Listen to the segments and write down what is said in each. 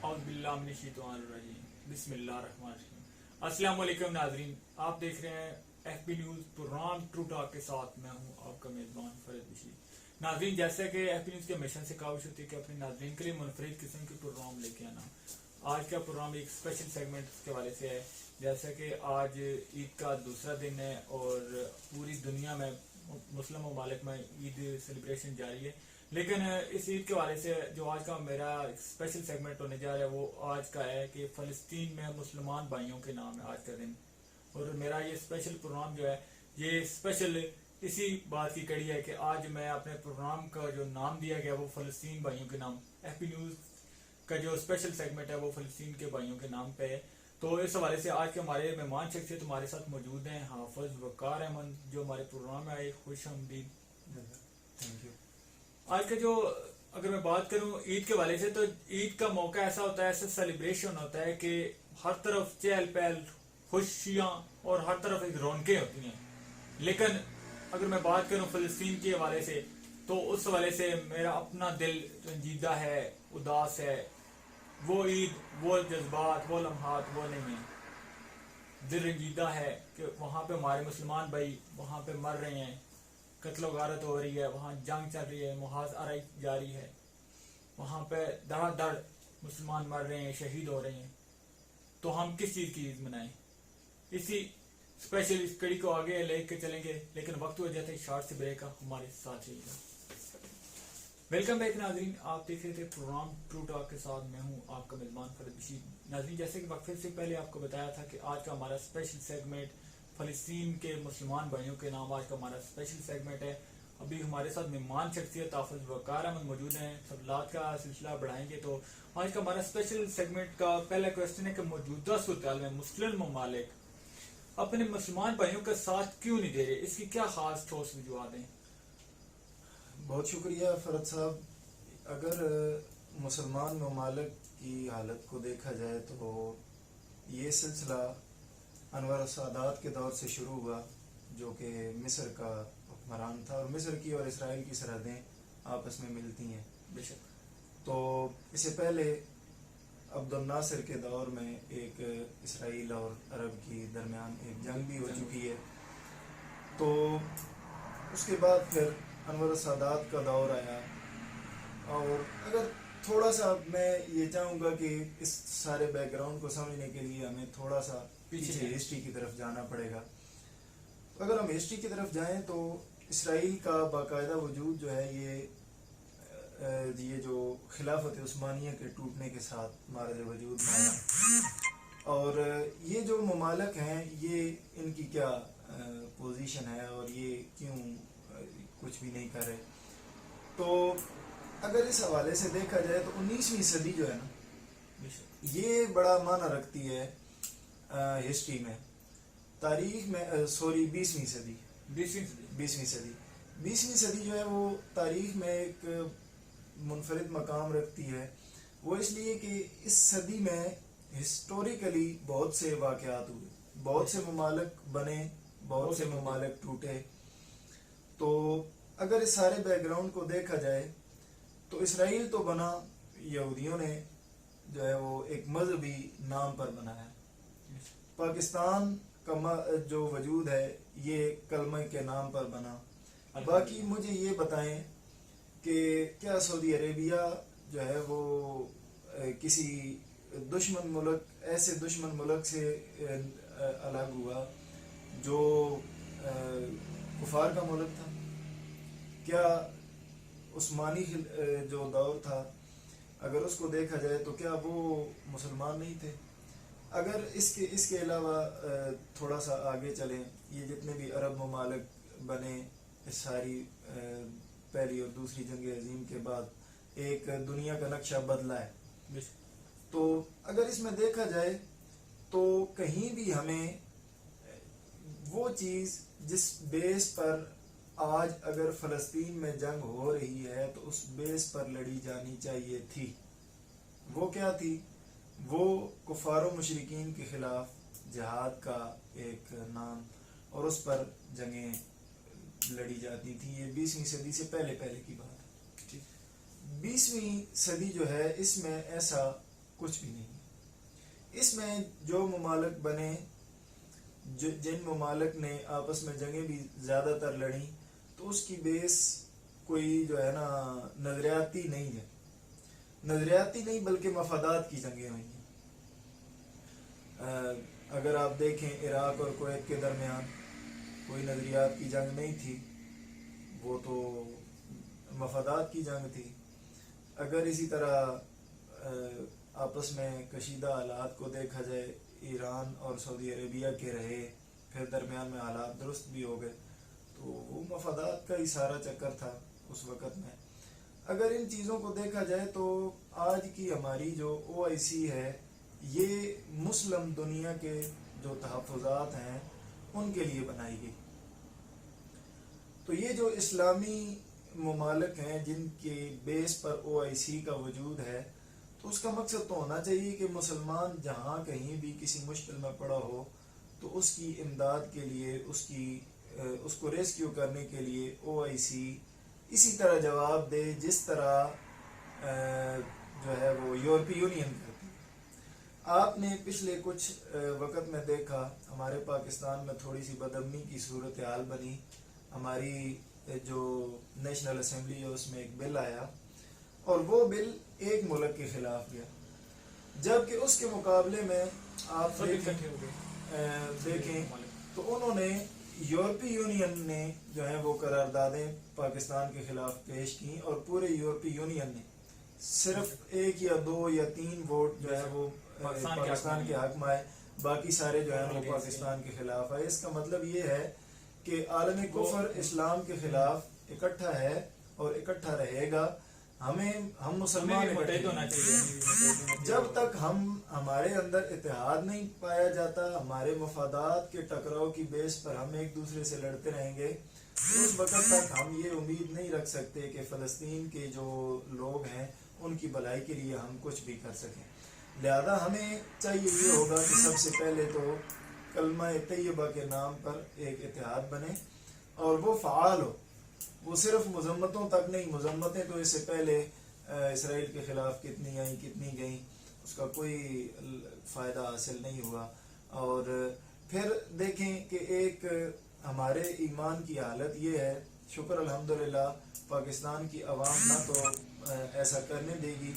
بسم اللہ الرحمن الرحیم۔ السلام علیکم ناظرین، آپ دیکھ رہے ہیں F B news program true talk کے ساتھ میں ہوں آپ کا میزبان فرید بشیر۔ ناظرین، جیسا کہ ایف بی نیوز کے مشن سے کاوش ہوتی ہے کہ اپنے ناظرین کے لیے منفرد قسم کے پروگرام لے کے آنا، آج کا پروگرام ایک اسپیشل سیگمنٹ کے حوالے سے ہے۔ جیسا کہ آج عید کا دوسرا دن ہے اور پوری دنیا میں مسلم ممالک میں عید سیلیبریشن جاری ہے، لیکن اس عید کے حوالے سے جو آج کا میرا اسپیشل سیگمنٹ ہونے جا رہا ہے وہ آج کا ہے کہ فلسطین میں مسلمان بھائیوں کے نام ہے آج کا دن، اور میرا یہ اسپیشل پروگرام جو ہے یہ اسپیشل اسی بات کی کڑی ہے کہ آج میں اپنے پروگرام کا جو نام دیا گیا وہ فلسطین بھائیوں کے نام، ایف پی نیوز کا جو اسپیشل سیگمنٹ ہے وہ فلسطین کے بھائیوں کے نام پہ ہے۔ تو اس حوالے سے آج کے ہمارے مہمان شخصیت ہمارے ساتھ موجود ہیں حافظ وقار احمد، جو ہمارے پروگرام میں آئے، خوش آمدید۔ Thank you. آج کا جو اگر میں بات کروں عید کے حوالے سے، تو عید کا موقع ایسا ہوتا ہے، ایسا سیلیبریشن ہوتا ہے کہ ہر طرف چہل پہل، خوشیاں اور ہر طرف ایک رونقیں ہوتی ہیں، لیکن اگر میں بات کروں فلسطین کے حوالے سے تو اس حوالے سے میرا اپنا دل رنجیدہ ہے، اداس ہے۔ وہ عید، وہ جذبات، وہ لمحات وہ نہیں ہیں۔ دل رنجیدہ ہے کہ وہاں پہ ہمارے مسلمان بھائی وہاں پہ مر رہے ہیں، قتل و غارت ہو رہی ہے، وہاں جنگ چل رہی ہے، محاذ آرائی جاری ہے، وہاں پہ دھڑا دھڑ مسلمان مر رہے ہیں، شہید ہو رہے ہیں، تو ہم کس چیز کی عید منائیں؟ اسی اسپیشل اس کڑی کو آگے لے کے چلیں گے، لیکن وقت ہو جاتا ہے شارٹ سے بریک کا، ہمارے ساتھ رہیے گا۔ ویلکم بیک ناظرین، آپ دیکھ رہے تھے پروگرام ٹرو ٹاک کے ساتھ میں ہوں آپ کا میزبان فرید بشیر۔ ناظرین، جیسے کہ وقفے سے پہلے آپ کو بتایا تھا کہ آج کا ہمارا اسپیشل سیگمنٹ فلسطین کے مسلمان بھائیوں کے نام آج کا ہمارا اسپیشل سیگمنٹ ہے۔ ابھی ہمارے ساتھ مہمان شخصیت حافظ وقار احمد موجود ہیں، سوالات کا سلسلہ بڑھائیں گے۔ تو آج کا ہمارا اسپیشل سیگمنٹ کا پہلا کویسچن ہے کہ موجودہ صورتحال میں مسلم ممالک اپنے مسلمان بھائیوں کا ساتھ کیوں نہیں دے رہے؟ اس کی کیا خاص ٹھوس وجوہات ہیں؟ بہت شکریہ فرد صاحب۔ اگر مسلمان ممالک کی حالت کو دیکھا جائے تو یہ سلسلہ انور السادات کے دور سے شروع ہوا، جو کہ مصر کا حکمران تھا، اور مصر کی اور اسرائیل کی سرحدیں آپس میں ملتی ہیں بے شک۔ تو اس سے پہلے عبد الناصر کے دور میں ایک اسرائیل اور عرب کی درمیان ایک جنگ بھی ہو چکی ہے۔ تو اس کے بعد پھر انور السادات کا دور آیا، اور اگر تھوڑا سا میں یہ چاہوں گا کہ اس سارے بیک گراؤنڈ کو سمجھنے کے لیے ہمیں تھوڑا سا پیچھے ہسٹری کی طرف جانا پڑے گا۔ اگر ہم ہسٹری کی طرف جائیں تو اسرائیل کا باقاعدہ وجود جو ہے یہ جو خلافت عثمانیہ کے ٹوٹنے کے ساتھ مارد وجود میں آیا، اور یہ جو ممالک ہیں یہ ان کی کیا پوزیشن ہے اور یہ کیوں کچھ بھی نہیں کر رہے۔ تو اگر اس حوالے سے دیکھا جائے تو 19ویں صدی جو ہے نا، یہ بڑا معنی رکھتی ہے ہسٹری میں، تاریخ میں، 20ویں صدی جو ہے وہ تاریخ میں ایک منفرد مقام رکھتی ہے۔ وہ اس لیے کہ اس صدی میں ہسٹوریکلی بہت سے واقعات ہوئے، بہت سے ممالک بنے، بہت سے ممالک ٹوٹے۔ تو اگر اس سارے بیک گراؤنڈ کو دیکھا جائے تو اسرائیل تو بنا یہودیوں نے جو ہے وہ ایک مذہبی نام پر بنایا۔ پاکستان کا جو وجود ہے یہ کلمہ کے نام پر بنا۔ باقی مجھے یہ بتائیں کہ کیا سعودی عربیہ جو ہے وہ کسی دشمن ملک، ایسے دشمن ملک سے الگ ہوا جو کفار کا ملک تھا؟ کیا عثمانی جو دور تھا اگر اس کو دیکھا جائے تو کیا وہ مسلمان نہیں تھے؟ اگر اس کے علاوہ تھوڑا سا آگے چلیں، یہ جتنے بھی عرب ممالک بنے اس ساری پہلی اور دوسری جنگ عظیم کے بعد ایک دنیا کا نقشہ بدلا ہے۔ تو اگر اس میں دیکھا جائے تو کہیں بھی ہمیں وہ چیز جس بیس پر آج اگر فلسطین میں جنگ ہو رہی ہے تو اس بیس پر لڑی جانی چاہیے تھی۔ وہ کیا تھی؟ وہ کفار و مشرکین کے خلاف جہاد کا ایک نام، اور اس پر جنگیں لڑی جاتی تھی۔ یہ 20ویں صدی سے پہلے کی بات ہے۔ 20ویں صدی جو ہے اس میں ایسا کچھ بھی نہیں ہے۔ اس میں جو ممالک بنے، جن ممالک نے آپس میں جنگیں بھی زیادہ تر لڑیں، تو اس کی بیس کوئی جو ہے نا نظریاتی نہیں ہے، نظریاتی نہیں بلکہ مفادات کی جنگیں ہوئی ہیں۔ اگر آپ دیکھیں عراق اور کویت کے درمیان کوئی نظریات کی جنگ نہیں تھی، وہ تو مفادات کی جنگ تھی۔ اگر اسی طرح آپس میں کشیدہ حالات کو دیکھا جائے، ایران اور سعودی عربیہ کے رہے، پھر درمیان میں حالات درست بھی ہو گئے، تو وہ مفادات کا ہی سارا چکر تھا اس وقت میں۔ اگر ان چیزوں کو دیکھا جائے تو آج کی ہماری جو OIC ہے، یہ مسلم دنیا کے جو تحفظات ہیں ان کے لیے بنائی گئی۔ تو یہ جو اسلامی ممالک ہیں جن کے بیس پر OIC کا وجود ہے، تو اس کا مقصد تو ہونا چاہیے کہ مسلمان جہاں کہیں بھی کسی مشکل میں پڑا ہو تو اس کی امداد کے لیے، اس کو ریسکیو کرنے کے لیے OIC اسی طرح جواب دے جس طرح جو ہے وہ یورپی یونین کرتی ہے۔ آپ نے پچھلے کچھ وقت میں دیکھا ہمارے پاکستان میں تھوڑی سی بدامنی کی صورتحال بنی۔ ہماری جو نیشنل اسمبلی ہے اس میں ایک بل آیا اور وہ بل ایک ملک کے خلاف گیا، جبکہ اس کے مقابلے میں آپ دیکھیں تو انہوں نے یورپی یونین نے جو ہے وہ قراردادیں پاکستان کے خلاف پیش کی، اور پورے یورپی یونین نے صرف 1 یا 2 یا 3 ووٹ جو ہے وہ پاکستان کے حق میں آئے، باقی سارے جو ہے وہ پاکستان کے خلاف آئے۔ اس کا مطلب یہ ہے کہ عالم کفر اسلام کے خلاف اکٹھا ہے اور اکٹھا رہے گا۔ ہم مسلمان ہونا چاہیے۔ جب تک ہمارے اندر اتحاد نہیں پایا جاتا، ہمارے مفادات کے ٹکراؤ کی بیس پر ہم ایک دوسرے سے لڑتے رہیں گے، تو اس وقت تک ہم یہ امید نہیں رکھ سکتے کہ فلسطین کے جو لوگ ہیں ان کی بھلائی کے لیے ہم کچھ بھی کر سکیں۔ لہذا ہمیں چاہیے یہ ہوگا کہ سب سے پہلے تو کلمہ طیبہ کے نام پر ایک اتحاد بنے اور وہ فعال ہو، وہ صرف مذمتوں تک نہیں۔ مذمتیں تو اس سے پہلے اسرائیل کے خلاف کتنی آئیں کتنی گئیں، اس کا کوئی فائدہ حاصل نہیں ہوا۔ اور پھر دیکھیں کہ ایک ہمارے ایمان کی حالت یہ ہے، شکر الحمدللہ پاکستان کی عوام نہ تو ایسا کرنے دے گی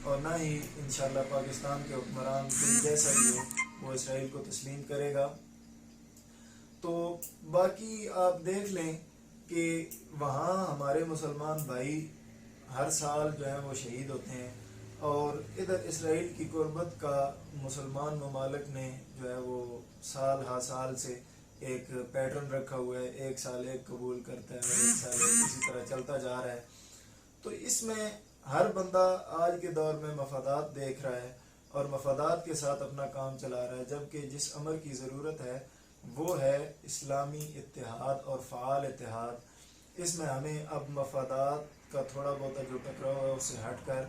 اور نہ ہی انشاءاللہ پاکستان کے حکمران جیسا بھی ہو وہ اسرائیل کو تسلیم کرے گا۔ تو باقی آپ دیکھ لیں کہ وہاں ہمارے مسلمان بھائی ہر سال جو ہے وہ شہید ہوتے ہیں، اور ادھر اسرائیل کی قربت کا مسلمان ممالک نے جو ہے وہ سال ہا سال سے ایک پیٹرن رکھا ہوا ہے، 1 سال ایک قبول کرتا ہے اور 1 سال ایک، اسی طرح چلتا جا رہا ہے۔ تو اس میں ہر بندہ آج کے دور میں مفادات دیکھ رہا ہے اور مفادات کے ساتھ اپنا کام چلا رہا ہے، جبکہ جس امر کی ضرورت ہے وہ ہے اسلامی اتحاد اور فعال اتحاد۔ اس میں ہمیں اب مفادات کا تھوڑا بہت جو ٹکراؤ ہے اس سے ہٹ کر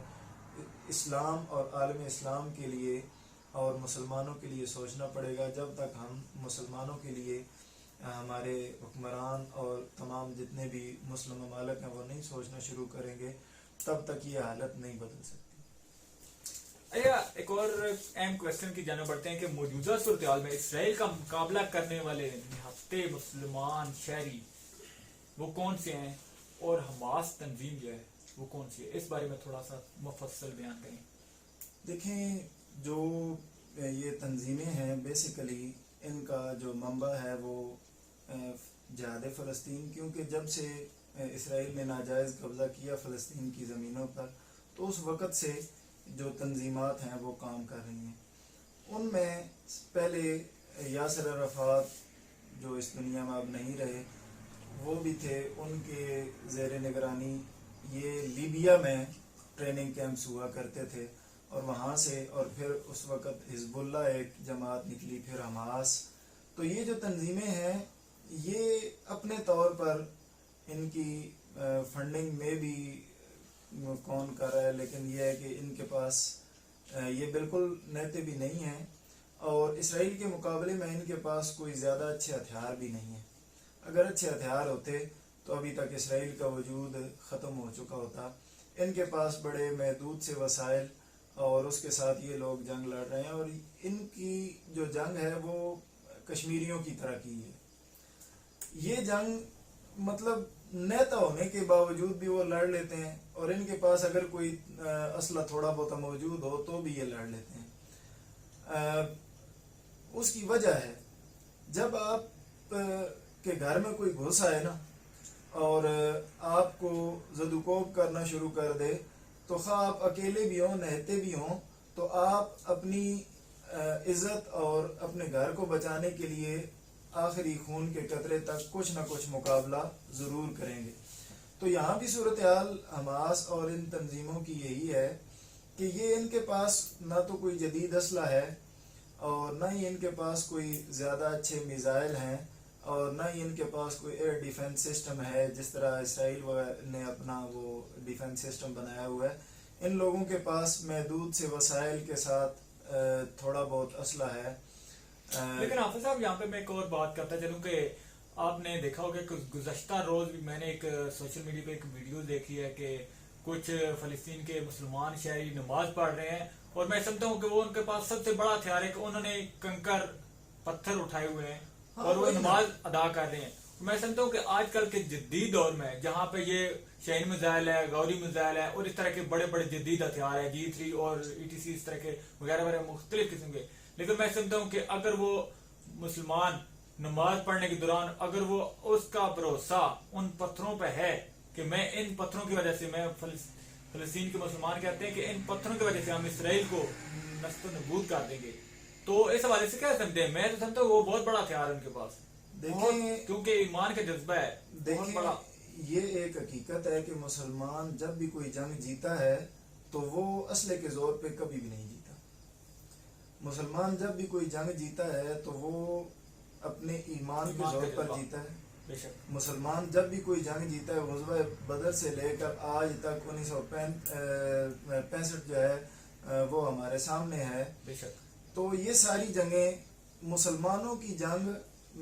اسلام اور عالم اسلام کے لیے اور مسلمانوں کے لیے سوچنا پڑے گا۔ جب تک ہم مسلمانوں کے لیے ہمارے حکمران اور تمام جتنے بھی مسلم ممالک ہیں وہ نہیں سوچنا شروع کریں گے، تب تک یہ حالت نہیں بدل سکتی۔ ایک اور اہم کوشچن کی جانب بڑھتے ہیں کہ موجودہ صورتحال میں اسرائیل کا مقابلہ کرنے والے نہتے مسلمان شہری وہ کون سے ہیں، اور حماس تنظیم جو ہے وہ کون سی ہے؟ اس بارے میں تھوڑا سا مفصل بیان کریں۔ دیکھیں، جو یہ تنظیمیں ہیں بیسیکلی ان کا جو منبع ہے وہ جہاد فلسطین، کیونکہ جب سے اسرائیل نے ناجائز قبضہ کیا فلسطین کی زمینوں پر، تو اس وقت سے جو تنظیمات ہیں وہ کام کر رہی ہیں۔ ان میں پہلے یاسر عرفات جو اس دنیا میں اب نہیں رہے وہ بھی تھے، ان کے زیر نگرانی یہ لیبیا میں ٹریننگ کیمپس ہوا کرتے تھے، اور وہاں سے اور پھر اس وقت حزب اللہ ایک جماعت نکلی، پھر حماس۔ تو یہ جو تنظیمیں ہیں یہ اپنے طور پر ان کی فنڈنگ میں بھی کون کر رہا ہے، لیکن یہ ہے کہ ان کے پاس یہ بالکل نیتے بھی نہیں ہیں، اور اسرائیل کے مقابلے میں ان کے پاس کوئی زیادہ اچھے ہتھیار بھی نہیں ہیں۔ اگر اچھے ہتھیار ہوتے تو ابھی تک اسرائیل کا وجود ختم ہو چکا ہوتا۔ ان کے پاس بڑے محدود سے وسائل اور اس کے ساتھ یہ لوگ جنگ لڑ رہے ہیں، اور ان کی جو جنگ ہے وہ کشمیریوں کی طرح کی ہے. یہ جنگ مطلب نیتا ہونے کے باوجود بھی وہ لڑ لیتے ہیں، اور ان کے پاس اگر کوئی اسلحہ تھوڑا بہت موجود ہو تو بھی یہ لڑ لیتے ہیں. اس کی وجہ ہے جب آپ کے گھر میں کوئی گھس آئے نا اور آپ کو زدوکوب کرنا شروع کر دے، تو خواہ آپ اکیلے بھی ہوں نہتے بھی ہوں، تو آپ اپنی عزت اور اپنے گھر کو بچانے کے لیے آخری خون کے قطرے تک کچھ نہ کچھ مقابلہ ضرور کریں گے. تو یہاں بھی صورتحال حماس اور ان تنظیموں کی یہی ہے کہ یہ ان کے پاس نہ تو کوئی جدید اسلحہ ہے، اور نہ ہی ان کے پاس کوئی زیادہ اچھے میزائل ہیں، اور نہ ہی ان کے پاس کوئی ایئر ڈیفنس سسٹم ہے جس طرح اسرائیل نے اپنا وہ ڈیفنس سسٹم بنایا ہوا ہے. ان لوگوں کے پاس محدود سے وسائل کے ساتھ تھوڑا بہت اسلحہ ہے. لیکن حافظ صاحب یہاں پہ میں ایک اور بات کرتا چلوں کہ آپ نے دیکھا ہوگا کہ گزشتہ روز بھی میں نے ایک سوشل میڈیا پہ ایک ویڈیو دیکھی ہے کہ کچھ فلسطین کے مسلمان شہری نماز پڑھ رہے ہیں، اور میں سمجھتا ہوں کہ وہ ان کے پاس سب سے بڑا ہتھیار ہے کہ انہوں نے کنکر پتھر اٹھائے ہوئے ہیں اور وہ نماز ادا کر رہے ہیں. میں سمجھتا ہوں کہ آج کل کے جدید دور میں جہاں پہ یہ شہین میزائل ہے، غوری میزائل ہے، اور اس طرح کے بڑے بڑے جدید ہتھیار ہے G3 اور ETC اس طرح کے وغیرہ وغیرہ مختلف قسم کے، لیکن میں سمجھتا ہوں کہ اگر وہ مسلمان نماز پڑھنے کے دوران اگر وہ اس کا بھروسہ ان پتھروں پہ ہے کہ میں ان پتھروں کی وجہ سے، میں فلسطین کے مسلمان کہتے ہیں کہ ان پتھروں کی وجہ سے ہم اسرائیل کو نست و نبود کر دیں گے، تو اس حوالے سے کیا سمجھتے ہیں؟ میں تو سمجھتا ہوں وہ بہت بڑا ہتھیار ہے ان کے پاس، دیکھیں کیونکہ ایمان کا جذبہ ہے بہت بڑا. یہ ایک حقیقت ہے کہ مسلمان جب بھی کوئی جنگ جیتا ہے تو وہ اسلحے کے زور پہ کبھی بھی نہیں جیتا. مسلمان جب بھی کوئی جنگ جیتا ہے تو وہ اپنے ایمان کے زور پر جیتا ہے. مسلمان جب بھی کوئی جنگ جیتا ہے، غزوہ بدر سے لے کر آج تک 1965 جو ہے وہ ہمارے سامنے ہے، تو یہ ساری جنگیں مسلمانوں کی جنگ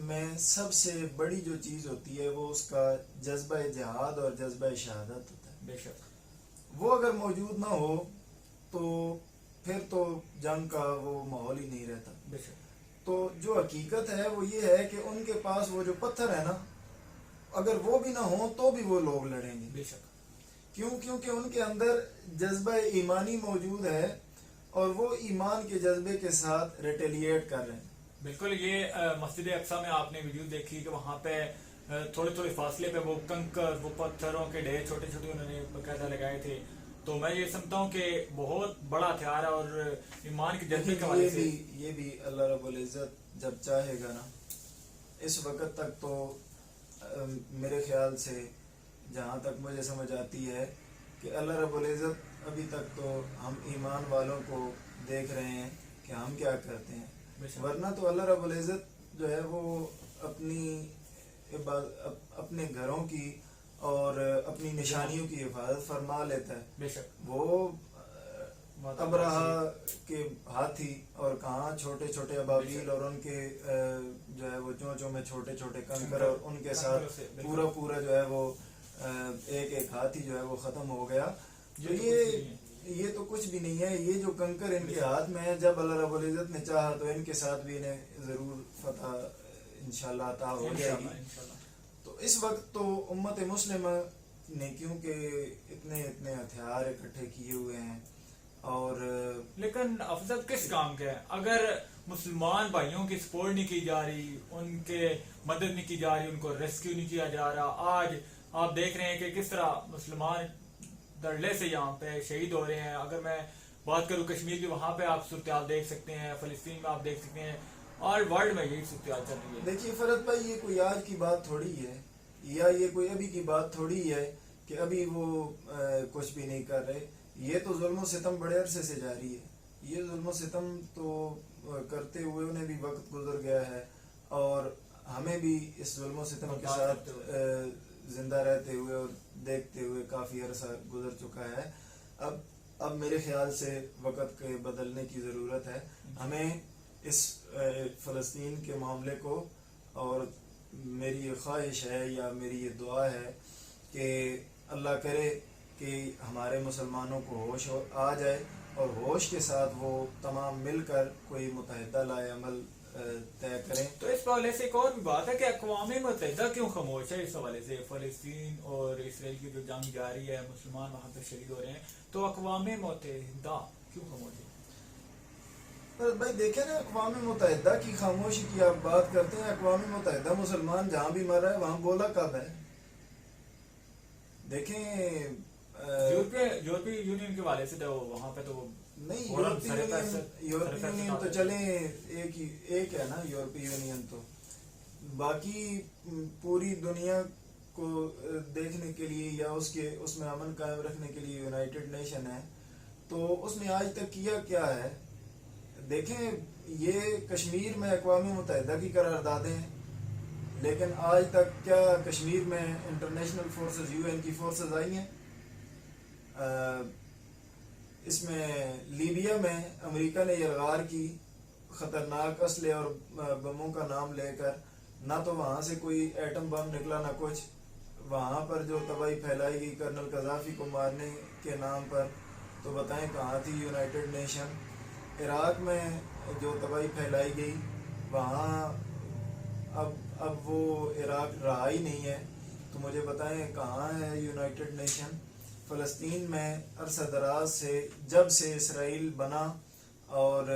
میں سب سے بڑی جو چیز ہوتی ہے وہ اس کا جذبہ جہاد اور جذبہ شہادت ہوتا ہے. بے شک وہ اگر موجود نہ ہو تو پھر تو جنگ کا وہ ماحول ہی نہیں رہتا. بے شک. تو جو حقیقت ہے وہ یہ ہے کہ ان کے پاس وہ جو پتھر ہے نا، اگر وہ بھی نہ ہوں تو بھی وہ لوگ لڑیں گے. بے شک. کیونکہ ان کے اندر جذبہ ایمانی موجود ہے، اور وہ ایمان کے جذبے کے ساتھ ریٹیلیٹ کر رہے ہیں. بالکل. یہ مسجد اقصی میں آپ نے ویڈیو دیکھی کہ وہاں پہ تھوڑے تھوڑے فاصلے پہ وہ کنکر، وہ پتھروں کے ڈھیر چھوٹے چھوٹے انہوں نے باقاعدہ لگائے تھے. تو میں یہ سمجھتا ہوں کہ بہت بڑا ہتھیار ہے، اور ایمان کے جذبے کے حوالے سے یہ بھی اللہ رب العزت جب چاہے گا نا، اس وقت تک تو میرے خیال سے جہاں تک مجھے سمجھ آتی ہے کہ اللہ رب العزت ابھی تک تو ہم ایمان والوں کو دیکھ رہے ہیں کہ ہم کیا کرتے ہیں. ورنہ تو اللہ رب العزت جو ہے وہ اپنے گھروں کی اور اپنی نشانیوں کی حفاظت فرما لیتا ہے. بے شک. وہ ابرہا کے ہاتھی اور کہاں چھوٹے چھوٹے ابابیل اور ان کے جو ہے وہ چونچوں میں چھوٹے چھوٹے کنکر، اور ان کے ساتھ پورا جو ہے وہ ایک ایک ہاتھی جو ہے وہ ختم ہو گیا. جو یہ تو کچھ بھی نہیں ہے. یہ جو کنکر ان کے ہاتھ میں ہے، جب اللہ رب العزت نے چاہا تو ان کے ساتھ بھی انہیں ضرور فتح انشاءاللہ عطا ہو جائے گی. تو اس وقت تو امت مسلمہ نے کیونکہ اتنے ہتھیار اکٹھے کیے ہوئے ہیں، اور لیکن افضل کس کام کے ہے؟ اگر مسلمان بھائیوں کی سپورٹ نہیں کی جا رہی، ان کے مدد نہیں کی جا رہی، ان کو ریسکیو نہیں کیا جا رہا، آج آپ دیکھ رہے ہیں کہ کس طرح مسلمان دھڑلے سے یہاں پہ شہید ہو رہے ہیں. اگر میں بات کروں کشمیر کی، وہاں پہ آپ صورتحال دیکھ سکتے ہیں، فلسطین میں آپ دیکھ سکتے ہیں، اور ورلڈ میں یہی صورتحال چل رہی ہے. دیکھیے فرد بھائی، یہ کوئی آج کی بات تھوڑی ہے، یا یہ کوئی ابھی کی بات تھوڑی ہے کہ ابھی وہ کچھ بھی نہیں کر رہے. یہ تو ظلم و ستم بڑے عرصے سے جاری ہے. یہ ظلم و ستم تو کرتے ہوئے انہیں بھی وقت گزر گیا ہے، اور ہمیں بھی اس ظلم و ستم کے ساتھ زندہ رہتے ہوئے اور دیکھتے ہوئے کافی عرصہ گزر چکا ہے. اب میرے خیال سے وقت کے بدلنے کی ضرورت ہے. ہمیں اس فلسطین کے معاملے کو، اور میری یہ خواہش ہے یا میری یہ دعا ہے کہ اللہ کرے کہ ہمارے مسلمانوں کو ہوش آ جائے، اور ہوش کے ساتھ وہ تمام مل کر کوئی متحدہ لائے عمل طے کریں. تو اس حوالے سے ایک اور بھی بات ہے کہ اقوام متحدہ کیوں خاموش ہے اس حوالے سے؟ فلسطین اور اسرائیل کی جو جنگ جاری ہے، مسلمان وہاں پہ شہید ہو رہے ہیں، تو اقوام متحدہ کیوں خاموش ہے؟ بھائی دیکھیں نا، اقوام متحدہ کی خاموشی کی آپ بات کرتے ہیں. اقوام متحدہ مسلمان جہاں بھی مر رہا ہے وہاں بولا کب ہے؟ دیکھیں یورپی یونین کے حوالے سے تو وہاں پہ تو نہیں، یورپی یونین تو چلیں ایک ہے نا. یورپی یونین تو باقی پوری دنیا کو دیکھنے کے لیے یا اس میں امن قائم رکھنے کے لیے یونائٹڈ نیشن ہے. تو اس نے آج تک کیا کیا ہے؟ دیکھیں، یہ کشمیر میں اقوام متحدہ کی قراردادیں ہیں، لیکن آج تک کیا کشمیر میں انٹرنیشنل فورسز، یو این کی فورسز آئی ہیں؟ اس میں لیبیا میں امریکہ نے یلغار کی خطرناک اسلحے اور بموں کا نام لے کر، نہ تو وہاں سے کوئی ایٹم بم نکلا نہ کچھ. وہاں پر جو تباہی پھیلائی گئی کرنل قذافی کو مارنے کے نام پر، تو بتائیں کہاں تھی یونائٹڈ نیشن؟ عراق میں جو تباہی پھیلائی گئی وہاں اب وہ عراق رہا ہی نہیں ہے، تو مجھے بتائیں کہاں ہے یونائٹڈ نیشن؟ فلسطین میں عرصہ دراز سے، جب سے اسرائیل بنا اور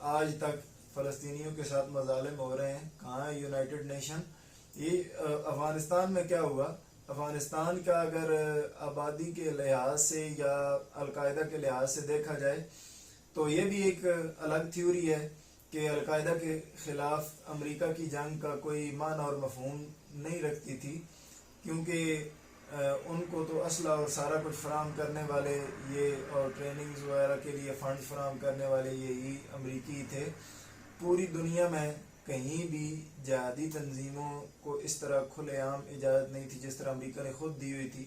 آج تک فلسطینیوں کے ساتھ مظالم ہو رہے ہیں، کہاں ہے یونائٹڈ نیشن؟ یہ افغانستان میں کیا ہوا؟ افغانستان کا اگر آبادی کے لحاظ سے یا القاعدہ کے لحاظ سے دیکھا جائے تو یہ بھی ایک الگ تھیوری ہے کہ القاعدہ کے خلاف امریکہ کی جنگ کا کوئی معنی اور مفہوم نہیں رکھتی تھی، کیونکہ ان کو تو اسلحہ اور سارا کچھ فراہم کرنے والے یہ، اور ٹریننگز وغیرہ کے لیے فنڈ فراہم کرنے والے یہی امریکی تھے. پوری دنیا میں کہیں بھی جہادی تنظیموں کو اس طرح کھلے عام اجازت نہیں تھی جس طرح امریکہ نے خود دی ہوئی تھی.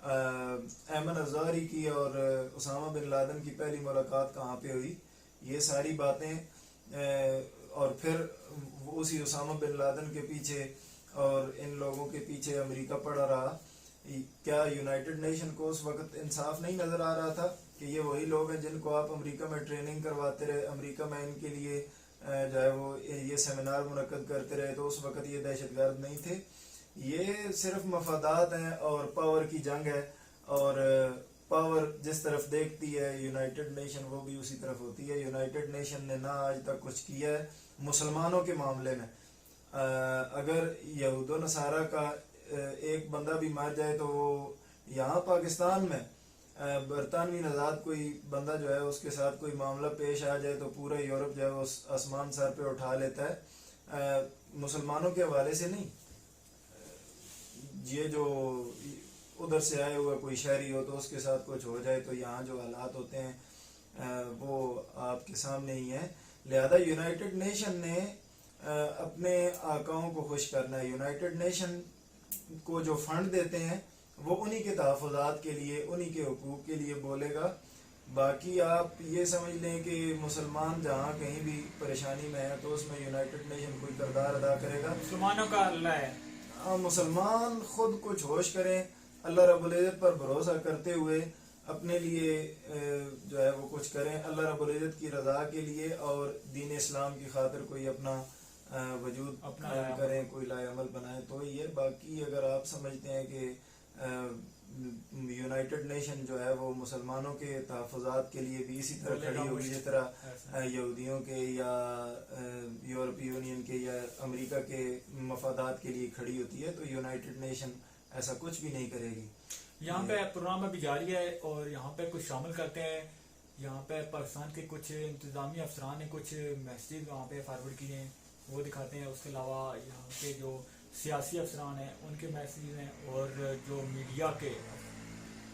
ایمن ازاری کی اور اسامہ بن لادن کی پہلی ملاقات کہاں پہ ہوئی؟ یہ ساری باتیں، اور پھر اسی اسامہ بن لادن کے پیچھے اور ان لوگوں کے پیچھے امریکہ پڑا رہا. کیا یونائٹڈ نیشن کو اس وقت انصاف نہیں نظر آ رہا تھا کہ یہ وہی لوگ ہیں جن کو آپ امریکہ میں ٹریننگ کرواتے رہے، امریکہ میں ان کے لیے جو ہے وہ یہ سیمینار منعقد کرتے رہے، تو اس وقت یہ دہشت گرد نہیں تھے؟ یہ صرف مفادات ہیں اور پاور کی جنگ ہے، اور پاور جس طرف دیکھتی ہے یونائٹڈ نیشن وہ بھی اسی طرف ہوتی ہے. یونائٹڈ نیشن نے نہ آج تک کچھ کیا ہے مسلمانوں کے معاملے میں. اگر یہود و نصارہ کا ایک بندہ بھی مر جائے تو وہ یہاں پاکستان میں برطانوی نژاد کوئی بندہ جو ہے اس کے ساتھ کوئی معاملہ پیش آ جائے تو پورا یورپ جو ہے وہ آسمان سر پہ اٹھا لیتا ہے. مسلمانوں کے حوالے سے نہیں. یہ جو ادھر سے آئے ہوئے کوئی شہری ہو تو اس کے ساتھ کچھ ہو جائے تو یہاں جو حالات ہوتے ہیں وہ آپ کے سامنے ہی ہیں. لہذا یونائٹڈ نیشن نے اپنے آقاؤں کو خوش کرنا ہے. یونائٹڈ نیشن کو جو فنڈ دیتے ہیں وہ انہی کے تحفظات کے لیے، انہی کے حقوق کے لیے بولے گا. باقی آپ یہ سمجھ لیں کہ مسلمان جہاں کہیں بھی پریشانی میں ہے تو اس میں یونائٹڈ نیشن کوئی کردار ادا کرے گا؟ مسلمانوں کا اللہ ہے. مسلمان خود کچھ ہوش کریں، اللہ رب العزت پر بھروسہ کرتے ہوئے اپنے لیے جو ہے وہ کچھ کریں، اللہ رب العزت کی رضا کے لیے اور دین اسلام کی خاطر کوئی اپنا وجود قائم کریں، کوئی لائے عمل بنائیں تو یہ. باقی اگر آپ سمجھتے ہیں کہ یونائٹڈ نیشن جو ہے وہ مسلمانوں کے تحفظات کے لیے بھی اسی طرح کھڑی ہوگی جس طرح یہودیوں کے یا یورپی یونین کے یا امریکہ کے مفادات کے لیے کھڑی ہوتی ہے، تو یونائٹڈ نیشن ایسا کچھ بھی نہیں کرے گی. یہاں پہ پروگرام ابھی جاری ہے اور یہاں پہ کچھ شامل کرتے ہیں. یہاں پہ پاکستان کے کچھ انتظامی افسران نے کچھ میسیج وہاں پہ فارورڈ کیے ہیں، وہ دکھاتے ہیں. اس کے علاوہ یہاں کے جو سیاسی افسران ہیں ان کے میسیج ہیں، اور جو میڈیا کے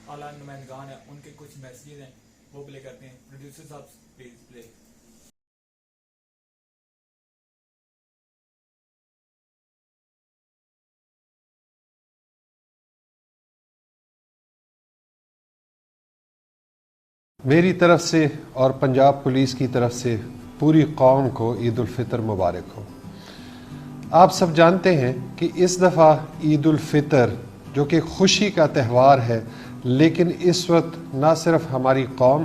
اعلیٰ نمائندگان ہیں ان کے کچھ میسیج ہیں، وہ پلے کرتے ہیں. پروڈیوسر صاحب پلیز پلے. میری طرف سے اور پنجاب پولیس کی طرف سے پوری قوم کو عید الفطر مبارک ہو. آپ سب جانتے ہیں کہ اس دفعہ عید الفطر جو کہ خوشی کا تہوار ہے، لیکن اس وقت نہ صرف ہماری قوم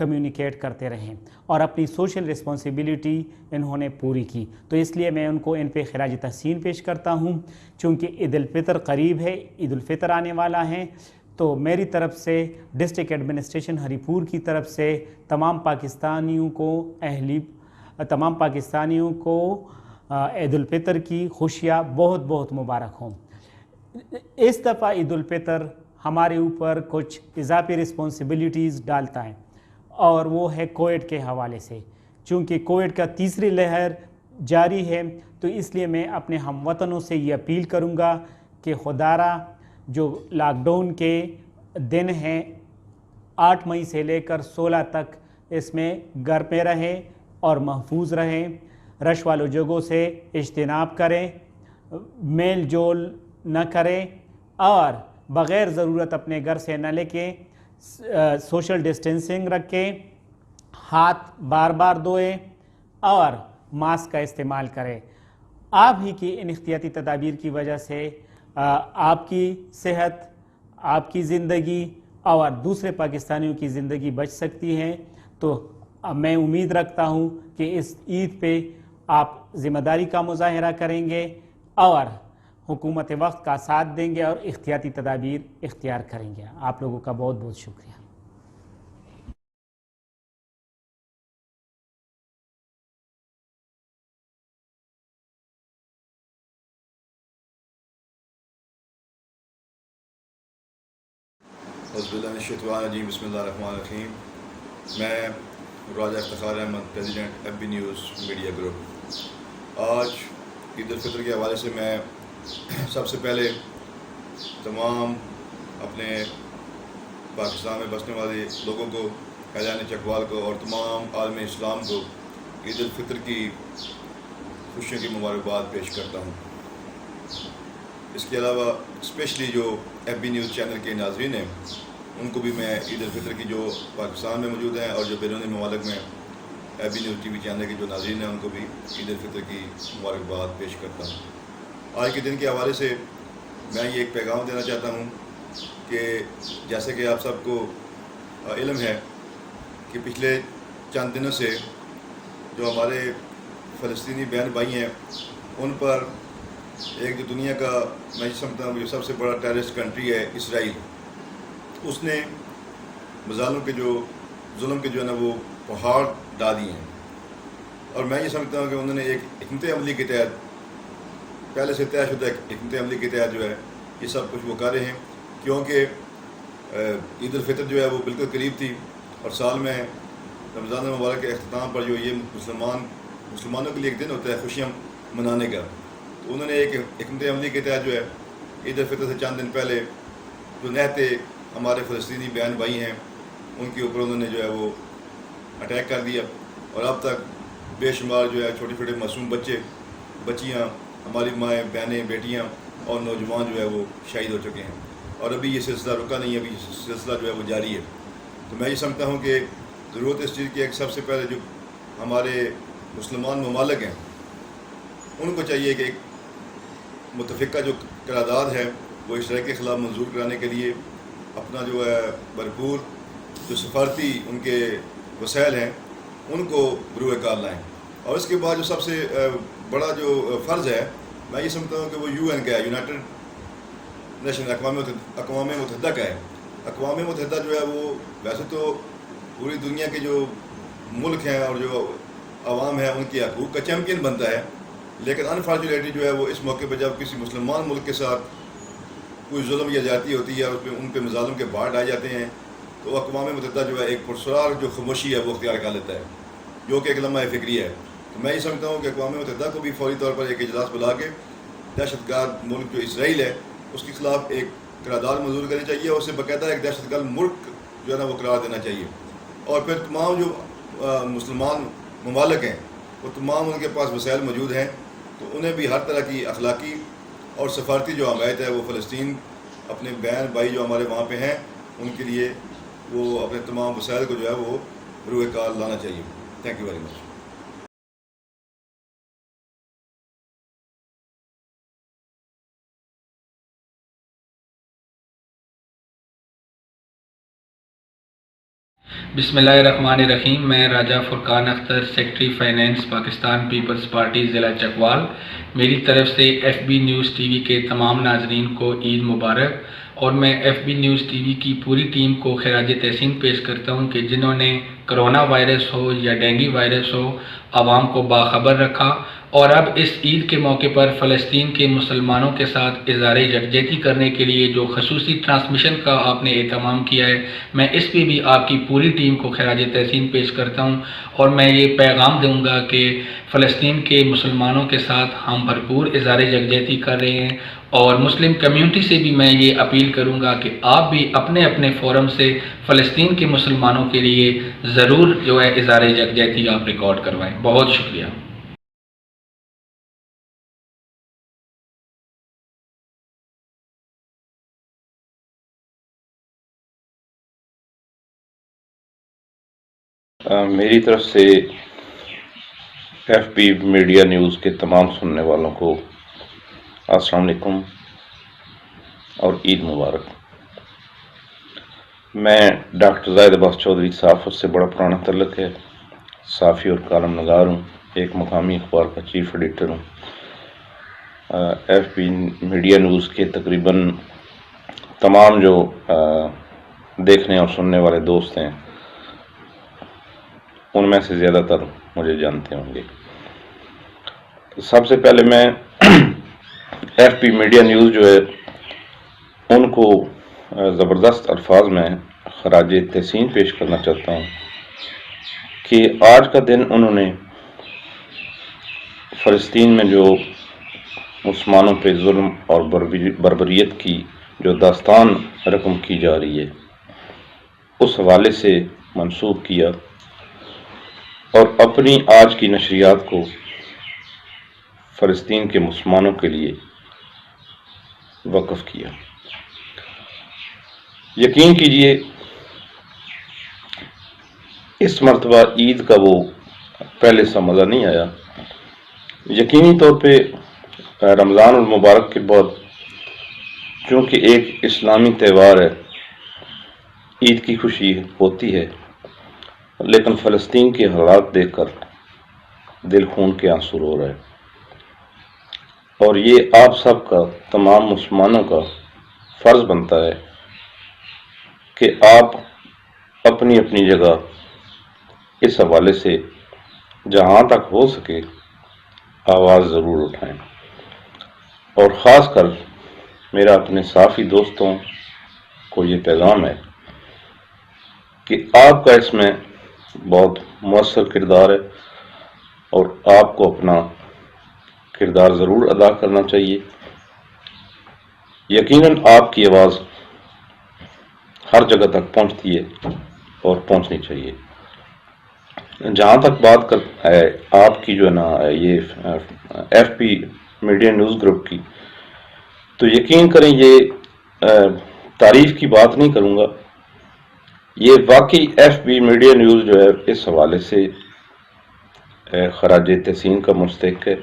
کمیونیکیٹ کرتے رہیں اور اپنی سوشل رسپانسبلٹی انہوں نے پوری کی. تو اس لیے میں ان کو ان پہ خراج تحسین پیش کرتا ہوں. چونکہ عید الفطر قریب ہے, عید الفطر آنے والا ہے, تو میری طرف سے ڈسٹرکٹ ایڈمنسٹریشن ہری پور کی طرف سے تمام پاکستانیوں کو عید الفطر کی خوشیاں بہت بہت مبارک ہوں. اس دفعہ عید الفطر ہمارے اوپر کچھ اضافی رسپانسبلٹیز ڈالتا ہے, اور وہ ہے کووڈ کے حوالے سے. چونکہ کووڈ کا تیسری لہر جاری ہے, تو اس لیے میں اپنے ہم وطنوں سے یہ اپیل کروں گا کہ خدارہ جو لاک ڈاؤن کے دن ہیں 8 مئی سے لے کر 16 تک, اس میں گھر پہ رہیں اور محفوظ رہیں, رش والوں جگہوں سے اجتناب کریں, میل جول نہ کریں, اور بغیر ضرورت اپنے گھر سے نہ لے کے سوشل ڈسٹینسنگ رکھیں, ہاتھ بار بار دھوئیں اور ماسک کا استعمال کریں. آپ ہی کی ان احتیاطی تدابیر کی وجہ سے آپ کی صحت, آپ کی زندگی اور دوسرے پاکستانیوں کی زندگی بچ سکتی ہے. تو میں امید رکھتا ہوں کہ اس عید پہ آپ ذمہ داری کا مظاہرہ کریں گے اور حکومت وقت کا ساتھ دیں گے اور احتیاطی تدابیر اختیار کریں گے. آپ لوگوں کا بہت بہت شکریہ. اعوذ باللہ من الشیطان الرجیم. بسم اللہ الرحمن الرحیم. میں Raja Iftikhar Ahmed, president F B news media group. آج عید الفطر کے حوالے سے میں سب سے پہلے تمام اپنے پاکستان میں بسنے والے لوگوں کو, اعلان چکوال کو اور تمام عالم اسلام کو عید الفطر کی خوشیوں کی مبارکباد پیش کرتا ہوں. اس کے علاوہ اسپیشلی جو ایف بی نیوز چینل کے ناظرین ہیں, ان کو بھی میں عید الفطر کی, جو پاکستان میں موجود ہیں اور جو بیرونی ممالک میں F B news T V channel کے جو ناظرین ہیں, ان کو بھی عید الفطر کی مبارکباد پیش کرتا ہوں. آج کے دن کے حوالے سے میں یہ ایک پیغام دینا چاہتا ہوں کہ جیسے کہ آپ سب کو علم ہے کہ پچھلے چند دنوں سے جو ہمارے فلسطینی بہن بھائی ہیں, ان پر ایک جو دنیا کا میں سمجھتا ہوں کہ سب سے بڑا ٹیررسٹ کنٹری ہے اسرائیل, اس نے مظالم کے جو ظلم کے جو ہے نا وہ پہاڑ ڈالی ہیں. اور میں یہ سمجھتا ہوں کہ انہوں نے ایک حکمت عملی کے تحت, پہلے سے طے شدہ حکمت عملی کے تحت جو ہے یہ سب کچھ وہ کر رہے ہیں. کیونکہ عید الفطر جو ہے وہ بالکل قریب تھی, اور سال میں رمضان المبارک کے اختتام پر جو یہ مسلمانوں کے لیے ایک دن ہوتا ہے خوشیاں منانے کا. تو انہوں نے ایک حکمت عملی کے تحت جو ہے عید الفطر سے چند دن پہلے جو نہتے ہمارے فلسطینی بہن بھائی ہیں, ان کے اوپر انہوں نے جو ہے وہ اٹیک کر دیا, اور اب تک بے شمار جو ہے چھوٹے چھوٹے معصوم بچے بچیاں, ہماری مائیں بہنیں بیٹیاں اور نوجوان جو ہے وہ شہید ہو چکے ہیں. اور ابھی یہ سلسلہ رکا نہیں ہے, ابھی یہ سلسلہ جو ہے وہ جاری ہے. تو میں یہ سمجھتا ہوں کہ ضرورت اس چیز کی ایک سب سے پہلے جو ہمارے مسلمان ممالک ہیں, ان کو چاہیے کہ ایک متفقہ جو قرارداد ہے وہ اسرائیل کے خلاف منظور کرانے کے لیے اپنا جو ہے بھرپور جو سفارتی ان کے وسائل ہیں ان کو بروئے کار لائیں. اور اس کے بعد جو سب سے بڑا جو فرض ہے, میں یہ سمجھتا ہوں کہ وہ یو این کا ہے, یونائٹڈ نیشن, اقوام متحدہ کا ہے. اقوام متحدہ جو ہے وہ ویسے تو پوری دنیا کے جو ملک ہیں اور جو عوام ہیں ان کے حقوق کا چیمپئن بنتا ہے, لیکن انفارچونیٹلی جو ہے وہ اس موقع پہ جب کسی مسلمان ملک کے ساتھ کوئی ظلم یا زیادتی ہوتی ہے اور ان پہ مظالم کے بھاڑ ڈائے جاتے ہیں, تو اقوام متحدہ جو ہے ایک پرسرار جو خاموشی ہے وہ اختیار کر لیتا ہے, جو کہ ایک لمحہ فکری ہے. تو میں یہ سمجھتا ہوں کہ اقوام متحدہ کو بھی فوری طور پر ایک اجلاس بلا کے دہشت گرد ملک جو اسرائیل ہے اس کے خلاف ایک قرارداد منظور کرنی چاہیے, اور اسے باقاعدہ ایک دہشت گرد ملک جو ہے نا وہ قرار دینا چاہیے. اور پھر تمام جو مسلمان ممالک ہیں وہ تمام ان کے پاس وسائل موجود ہیں, تو انہیں بھی ہر طرح کی اخلاقی اور سفارتی جو حمایت ہے وہ فلسطین اپنے بہن بھائی جو ہمارے وہاں پہ ہیں ان کے لیے وہ اپنے تمام وسائل کو جو ہے وہ بروئے کار لانا چاہیے. Thank you very much. بسم اللہ الرحمن الرحیم. میں راجہ فرقان اختر، سیکٹری فائنینس، پاکستان پیپلز پارٹی ضلع چکوال. میری طرف سے F B news T V کے تمام ناظرین کو عید مبارک. اور میں F B news T V کی پوری ٹیم کو خراج تحسین پیش کرتا ہوں کہ جنہوں نے کرونا وائرس ہو یا ڈینگی وائرس ہو عوام کو باخبر رکھا، اور اب اس عید کے موقع پر فلسطین کے مسلمانوں کے ساتھ اظہار یکجہتی کرنے کے لیے جو خصوصی ٹرانسمیشن کا آپ نے اہتمام کیا ہے، میں اس پہ بھی آپ کی پوری ٹیم کو خراج تحسین پیش کرتا ہوں. اور میں یہ پیغام دوں گا کہ فلسطین کے مسلمانوں کے ساتھ ہم بھرپور اظہار یکجہتی کر رہے ہیں. اور مسلم کمیونٹی سے بھی میں یہ اپیل کروں گا کہ آپ بھی اپنے اپنے فورم سے فلسطین کے مسلمانوں کے لیے ضرور جو ہے اظہار یکجہتی آپ ریکارڈ کروائیں. بہت شکریہ. میری طرف سے ایف بی میڈیا نیوز کے تمام سننے والوں کو السلام علیکم اور عید مبارک. میں ڈاکٹر زاہد عباس چودھری، صحافت سے بڑا پرانا تعلق ہے، صحافی اور کالم نگار ہوں، ایک مقامی اخبار کا چیف ایڈیٹر ہوں. ایف بی میڈیا نیوز کے تقریباً تمام جو دیکھنے اور سننے والے دوست ہیں ان میں سے زیادہ تر مجھے جانتے ہوں گے. سب سے پہلے میں ایف بی میڈیا نیوز جو ہے ان کو زبردست الفاظ میں خراج تحسین پیش کرنا چاہتا ہوں کہ آج کا دن انہوں نے فلسطین میں جو مسلمانوں پہ ظلم اور بربریت کی جو داستان رقم کی جا رہی ہے اس حوالے سے منسوب کیا اور اپنی آج کی نشریات کو فلسطین کے مسلمانوں کے لیے وقف کیا. یقین کیجئے اس مرتبہ عید کا وہ پہلے سا مزہ نہیں آیا. یقینی طور پہ رمضان المبارک کے بعد چونکہ ایک اسلامی تہوار ہے، عید کی خوشی ہوتی ہے، لیکن فلسطین کے حالات دیکھ کر دل خون کے آنسو رو رہا ہے. اور یہ آپ سب کا، تمام مسلمانوں کا فرض بنتا ہے کہ آپ اپنی اپنی جگہ اس حوالے سے جہاں تک ہو سکے آواز ضرور اٹھائیں. اور خاص کر میرا اپنے صحافی دوستوں کو یہ پیغام ہے کہ آپ کا اس میں بہت مؤثر کردار ہے اور آپ کو اپنا کردار ضرور ادا کرنا چاہیے. یقیناً آپ کی آواز ہر جگہ تک پہنچتی ہے اور پہنچنی چاہیے. جہاں تک بات ہے آپ کی جو ہے نا یہ F P media news group کی، تو یقین کریں یہ تعریف کی بات نہیں کروں گا، یہ واقعی ایف بی میڈیا نیوز جو ہے اس حوالے سے خراج تحسین کا مستحق ہے.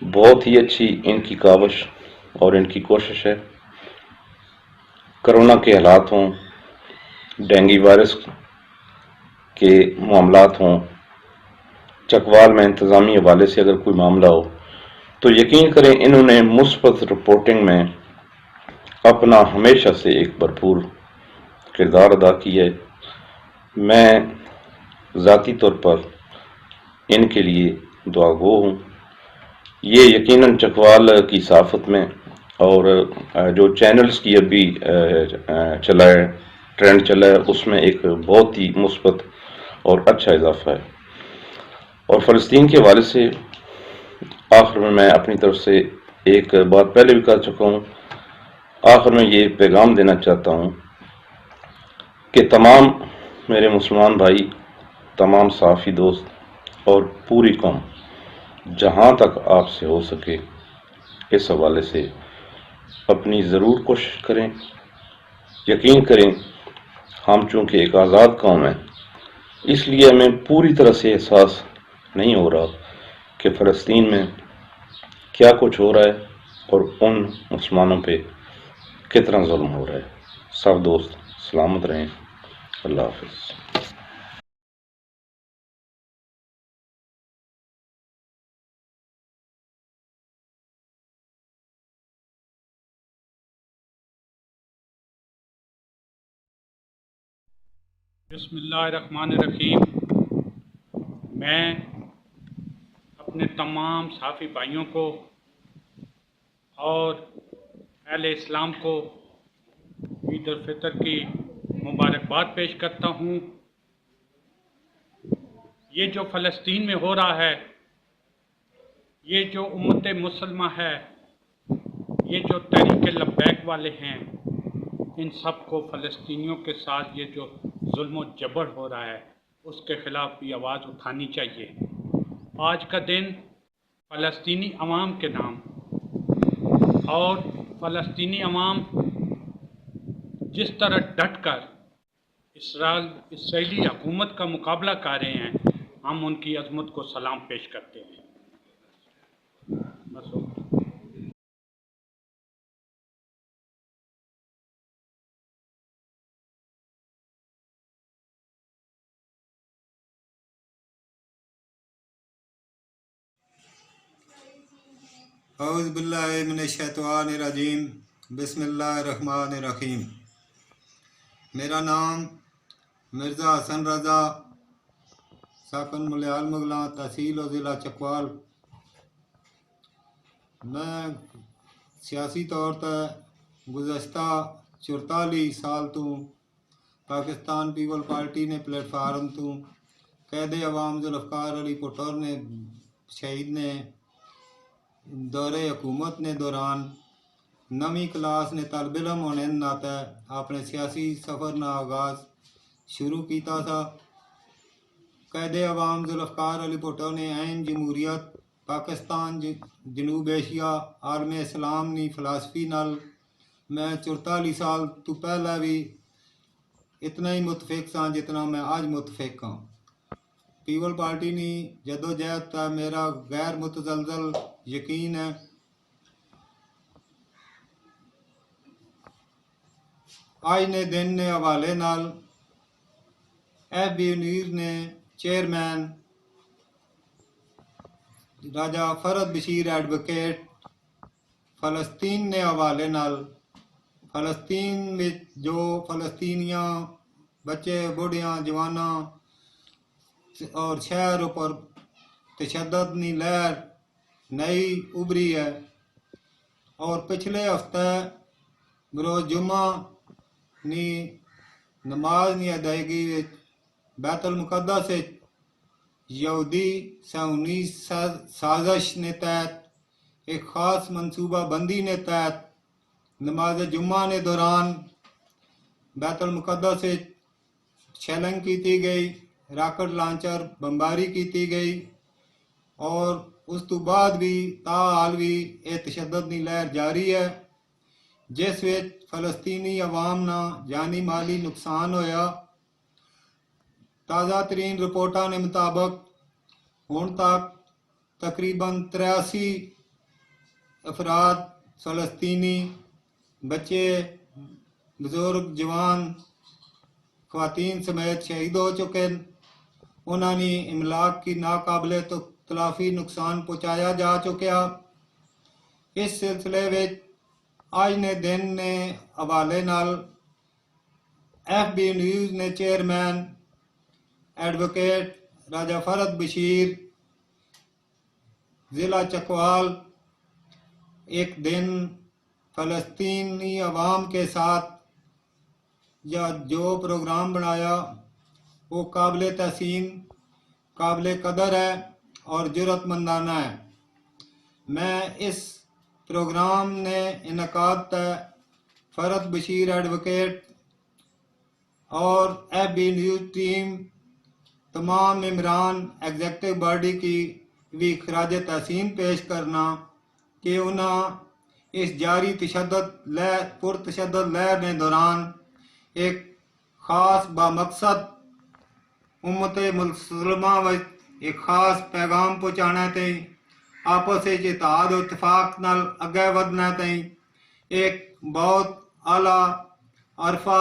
بہت ہی اچھی ان کی کاوش اور ان کی کوشش ہے. کرونا کے حالات ہوں، ڈینگی وائرس کے معاملات ہوں، چکوال میں انتظامی حوالے سے اگر کوئی معاملہ ہو، تو یقین کریں انہوں نے مثبت رپورٹنگ میں اپنا ہمیشہ سے ایک بھرپور کردار ادا کیا ہے. میں ذاتی طور پر ان کے لیے دعا گو ہوں. یہ یقیناً چکوال کی صحافت میں اور جو چینلز کی ابھی چلا ہے، ٹرینڈ چلا ہے، اس میں ایک بہت ہی مثبت اور اچھا اضافہ ہے. اور فلسطین کے حوالے سے آخر میں اپنی طرف سے ایک بات پہلے بھی کہہ چکا ہوں، آخر میں یہ پیغام دینا چاہتا ہوں کہ تمام میرے مسلمان بھائی، تمام صحافی دوست اور پوری قوم جہاں تک آپ سے ہو سکے اس حوالے سے اپنی ضرور کوشش کریں. یقین کریں ہم چونکہ ایک آزاد قوم ہیں، اس لیے ہمیں پوری طرح سے احساس نہیں ہو رہا کہ فلسطین میں کیا کچھ ہو رہا ہے اور ان مسلمانوں پہ کتنا ظلم ہو رہا ہے. سب دوست سلامت رہیں. اللہ حافظ. بسم اللہ الرحمن الرحیم. میں اپنے تمام صحافی بھائیوں کو اور اہل اسلام کو عید الفطر کی مبارکباد پیش کرتا ہوں. یہ جو فلسطین میں ہو رہا ہے، یہ جو امت مسلمہ ہے، یہ جو تحریک لبیک والے ہیں، ان سب کو فلسطینیوں کے ساتھ یہ جو ظلم و جبر ہو رہا ہے اس کے خلاف بھی آواز اٹھانی چاہیے. آج کا دن فلسطینی عوام کے نام اور فلسطینی عوام جس طرح ڈٹ کر اسرائیلی حکومت کا مقابلہ کر رہے ہیں، ہم ان کی عظمت کو سلام پیش کرتے ہیں. بس اعوذ باللہ من الشیطان الرجیم. بسم اللہ الرحمن الرحیم. میرا نام مرزا حسن رضا، ساکن ملیال مغلاں، تحصیل و ضلع چکوال. میں سیاسی طور تے گزشتہ 44 سال تو پاکستان پیپل پارٹی نے پلیٹ فارم تو قید عوام ذوالفقار علی بھٹو نے شہید نے دورے حکومت نے دوران نویں کلاس نے طالب علم ہونے ناطے اپنے سیاسی سفر کا آغاز شروع کیتا تھا. قید عوام ذوالفقار علی بھٹو نے عین جمہوریت پاکستان جنوب ایشیا عالم اسلام نی فلسفی نال میں 44 سال تو پہلے بھی اتنا ہی متفق ساں جتنا میں آج متفق ہاں. پیپل پارٹی نی جدوجہد تا میرا غیر متزلزل یقین ہے. آج نے دن نے حوالے نال ایف بی نیوز نے چیئرمین راجہ فرد بشیر ایڈوکیٹ فلسطین نے حوالے نال فلسطین میں جو فلسطینیاں بچے بوڑھیاں جواناں اور شہر پر تشدد نی لہر نئی ابری ہے، اور پچھلے ہفتے بروز جمعہ نی نماز نی ادائیگی وچ بیت المقدس یہودی صہیونی سازش نے تحت ایک خاص منصوبہ بندی نے تحت نماز جمعہ نے دوران بیت المقدس شیلنگ کیتی گئی، راکٹ لانچر بمباری کیتی گئی، اور اس تو بعد بھی تاحال بھی یہ تشدد کی لہر جاری ہے، جس وچ فلسطینی عوام نا جانی مالی نقصان ہویا. تازہ ترین رپورٹاں کے مطابق ہن تک تقریباً 83 افراد فلسطینی بچے بزرگ جوان خواتین سمیت شہید ہو چکے. انہوں نے املاک کی ناقابل تلافی نقصان پہنچایا جا چکا. اس سلسلے میں آج نے دن نے حوالے نال ایف بی نیوز نے چیئرمین ایڈوکیٹ راجہ فرد بشیر ضلع چکوال ایک دن فلسطینی عوام کے ساتھ یا جو پروگرام بنایا وہ قابل تحسین قابل قدر ہے اور جرأت مندانہ ہے. میں اس پروگرام نے انعقاد تے فرد بشیر ایڈوکیٹ اور ایف بی نیوز ٹیم تمام ممبران ایگزیکٹو باڈی کی بھی خراج تحسین پیش کرنا کہ انہاں اس جاری پرتشدد لہر نے دوران ایک خاص بامقصد امت مسلمہ میں ایک خاص پیغام پہنچانا تھی، آپس اتحاد و اتفاق نال اگے ودنا تھی، ایک بہت اعلیٰ عرفہ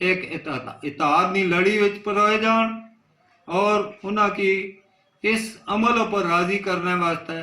ਇੱਕ ਇਤਾਦ ਦੀ ਲੜੀ ਵਿੱਚ ਪਰੋਏ ਜਾਣ ਔਰ ਉਹਨਾਂ ਕੀ ਇਸ ਅਮਲ ਉੱਪਰ ਰਾਜ਼ੀ ਕਰਨੇ ਵਾਸਤੇ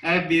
FB